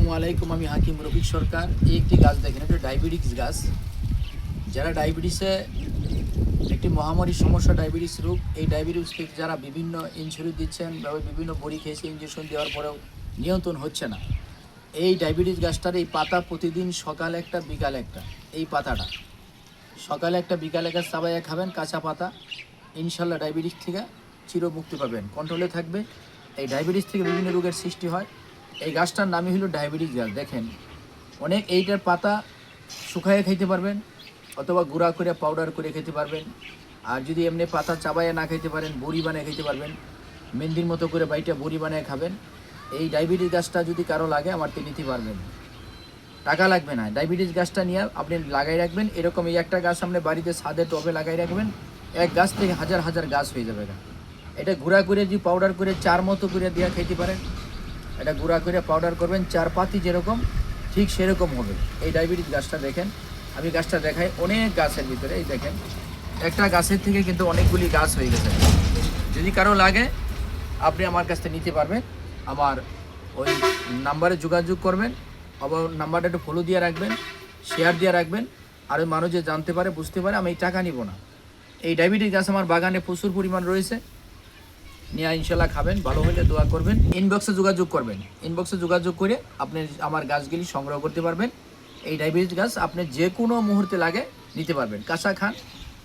আসসালামু আলাইকুম, আমি হাকিম রফিক সরকার। এই একটি গাছ দেখেন, এটা ডায়াবেটিস গাছ। যারা ডায়াবেটিসে একটি মহামারী সমস্যা, ডায়াবেটিস রোগ, এই ডায়াবেটিস থেকে যারা বিভিন্ন ইনসুলিন দিচ্ছেন বা বিভিন্ন বড়ি খেয়েছে, ইঞ্জেকশন দেওয়ার পরেও নিয়ন্ত্রণ হচ্ছে না, এই ডায়াবেটিস গাছটার এই পাতা প্রতিদিন সকালে একটা বিকালে একটা, এই পাতাটা সকালে একটা বিকালে একটা চাবাইয়া খাবেন, কাঁচা পাতা। ইনশাল্লাহ ডায়াবেটিস থেকে চিরমুক্তি পাবেন, কন্ট্রোলে থাকবে। এই ডায়াবেটিস থেকে বিভিন্ন রোগের সৃষ্টি হয়। এই গাছটার নামই হলো ডায়াবেটিস গাছ। দেখেন, অনেক এইটার পাতা শুকাইয়ে খাইতে পারবেন, অথবা গুঁড়া করে পাউডার করে খেতে পারবেন। আর যদি এমনি পাতা চাবাইয়া না খেতে পারেন, বড়ি বানিয়ে খেতে পারবেন, মেহেন্দির মতো করে বাইটা বড়ি বানিয়ে খাবেন। এই ডায়াবেটিস গাছটা যদি কারো লাগে আমার তো নিতে পারবেন, টাকা লাগবে না। ডায়াবেটিস গাছটা নিয়ে আপনি লাগাই রাখবেন। এরকম এই একটা গাছ আপনি বাড়িতে ছাদে টবে লাগাই রাখবেন, এক গাছ থেকে হাজার হাজার গাছ হয়ে যাবে। এটা গুঁড়া করে যদি পাউডার করে চার মতো করে দিয়ে খেতে পারেন, এটা গুঁড়া করে পাউডার করবেন, চার পাতি যেরকম ঠিক সেরকম হবে। এই ডায়াবেটিস গাছটা দেখেন, আমি গাছটা দেখাই। অনেক গাছের ভিতরে এই দেখেন, একটা গাছের থেকে কিন্তু অনেকগুলি গাছ হয়ে গেছে। যদি কারো লাগে আপনি আমার কাছ থেকে নিতে পারবেন। আমার ওই নাম্বারে যোগাযোগ করবেন, আবার নাম্বারটা একটু ফলো দিয়ে রাখবেন, শেয়ার দিয়ে রাখবেন, আর ওই মানুষ যে জানতে পারে, বুঝতে পারে আমি এই টাকা নিব না। এই ডায়াবেটিস গাছ আমার বাগানে প্রচুর পরিমাণ রয়েছে, নিয়ে ইনশাল্লাহ খাবেন, ভালো হলে দোয়া করবেন। ইনবক্সে যোগাযোগ করবেন, ইনবক্সে যোগাযোগ করে আপনি আমার গাছগুলি সংগ্রহ করতে পারবেন। এই ডায়াবেটিস গাছ আপনি যে কোনো মুহূর্তে লাগে নিতে পারবেন, কাঁচা খান,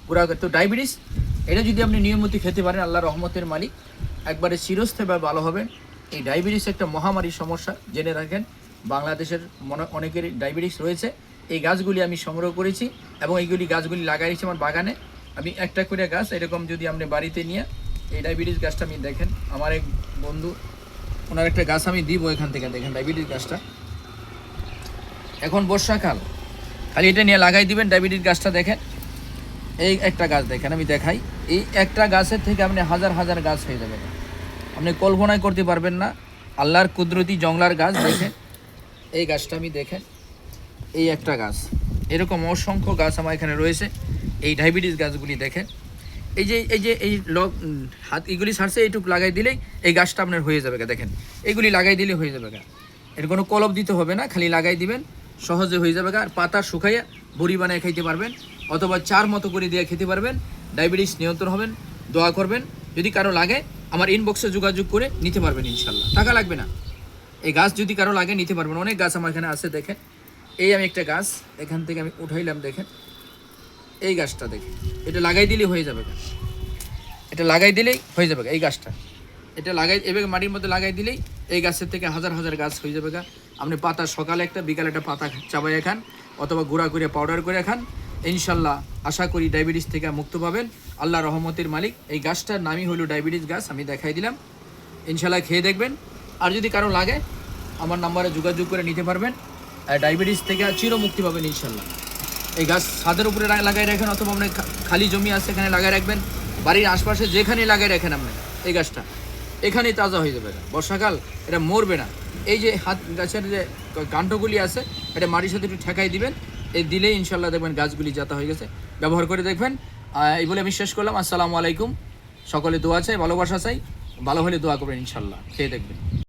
পুরা। তো ডায়াবেটিস এটা যদি আপনি নিয়মিত খেতে পারেন, আল্লাহ রহমতের মালিক, একবারে চিরস্থায়ীভাবে ভালো হবেন। এই ডায়াবেটিস একটা মহামারী সমস্যা, জেনে রাখেন। বাংলাদেশের অনেকের ডায়াবেটিস রয়েছে। এই গাছগুলি আমি সংগ্রহ করেছি এবং এইগুলি গাছগুলি লাগাইছি আমার বাগানে। আমি একটা করে গাছ এরকম যদি আপনি বাড়িতে নিয়ে, এই ডায়াবেটিস গাছটা আমি দেখেন, আমার এক বন্ধু, ওনার একটা গাছ আমি দিব এখান থেকে। দেখেন ডায়াবেটিস গাছটা, এখন বর্ষাকাল, খালি এটা নিয়ে লাগাই দিবেন। ডায়াবেটিস গাছটা দেখেন, এই একটা গাছ দেখেন, আমি দেখাই। এই একটা গাছের থেকে আপনি হাজার হাজার গাছ হয়ে যাবে, আপনি কল্পনাই করতে পারবেন না। আল্লাহর কুদরতি জংলার গাছ। দেখেন এই গাছটা আমি দেখেন, এই একটা গাছ, এরকম অসংখ্য গাছ আমার এখানে রয়েছে। এই ডায়াবেটিস গাছগুলি দেখেন, এই হাত এগুলি ছাড়ছে, এইটুকু লাগাই দিলেই এই গাছটা আপনার হয়ে যাবে। দেখেন এগুলি লাগাই দিলে হয়ে যাবে। এর কোনো কলপ দিতে হবে না, খালি লাগাই দিবেন, সহজে হয়ে যাবে। আর পাতা শুকাইয়া বড়ি বানিয়ে খাইতে পারবেন, অথবা চার মতো করে দিয়ে খেতে পারবেন। ডায়াবেটিস নিয়ন্ত্রণ হবেন, দোয়া করবেন। যদি কারো লাগে আমার ইনবক্সে যোগাযোগ করে নিতে পারবেন, ইনশাল্লাহ টাকা লাগবে না। এই গাছ যদি কারো লাগে নিতে পারবেন। অনেক গাছ আমার এখানে আছে। দেখেন এই আমি একটা গাছ এখান থেকে আমি উঠাইলাম, দেখেন এই গাছটা দেখেন, এটা লাগাই দিলেই হয়ে যাবে। এটা লাগাই দিলেই হয়ে যাবে এই গাছটা, এটা লাগাই এবার মাটির মধ্যে লাগাই দিলেই এই গাছের থেকে হাজার হাজার গাছ হয়ে যাবে। আপনি পাতা সকালে একটা বিকালে একটা পাতা চাবাইয়ে খান, অথবা গুঁড়া করে পাউডার করে খান, ইনশাল্লাহ আশা করি ডায়াবেটিস থেকে মুক্ত পাবেন, আল্লাহ রহমতের মালিক। এই গাছটার নামই হলো ডায়াবেটিস গাছ, আমি দেখাই দিলাম, ইনশাল্লাহ খেয়ে দেখবেন। আর যদি কারো লাগে আমার নাম্বারে যোগাযোগ করে নিতে পারবেন, ডায়াবেটিস থেকে চিরমুক্তি পাবেন ইনশাল্লাহ। এই গাছ ছাদের উপরে লাগাই রাখেন, অথবা আপনার খালি জমি আছে এখানে লাগাই রাখবেন, বাড়ির আশপাশে যেখানে লাগাই রাখেন আপনি এই গাছটা, এখানেই তাজা হয়ে যাবে। বর্ষাকাল এটা মরবে না। এই যে হাত গাছের যে কাণ্ডগুলি আছে, এটা মাটির সাথে একটু ঠেকাই দিবেন, এই দিলেই ইনশাল্লাহ দেখবেন গাছগুলি যাতা হয়ে গেছে। ব্যবহার করে দেখবেন। এই বলে আমি শেষ করলাম। আসসালামু আলাইকুম। সকলে দোয়া চাই, ভালোবাসা চাই, ভালো হলে দোয়া করবেন, ইনশাল্লাহ খেয়ে দেখবেন।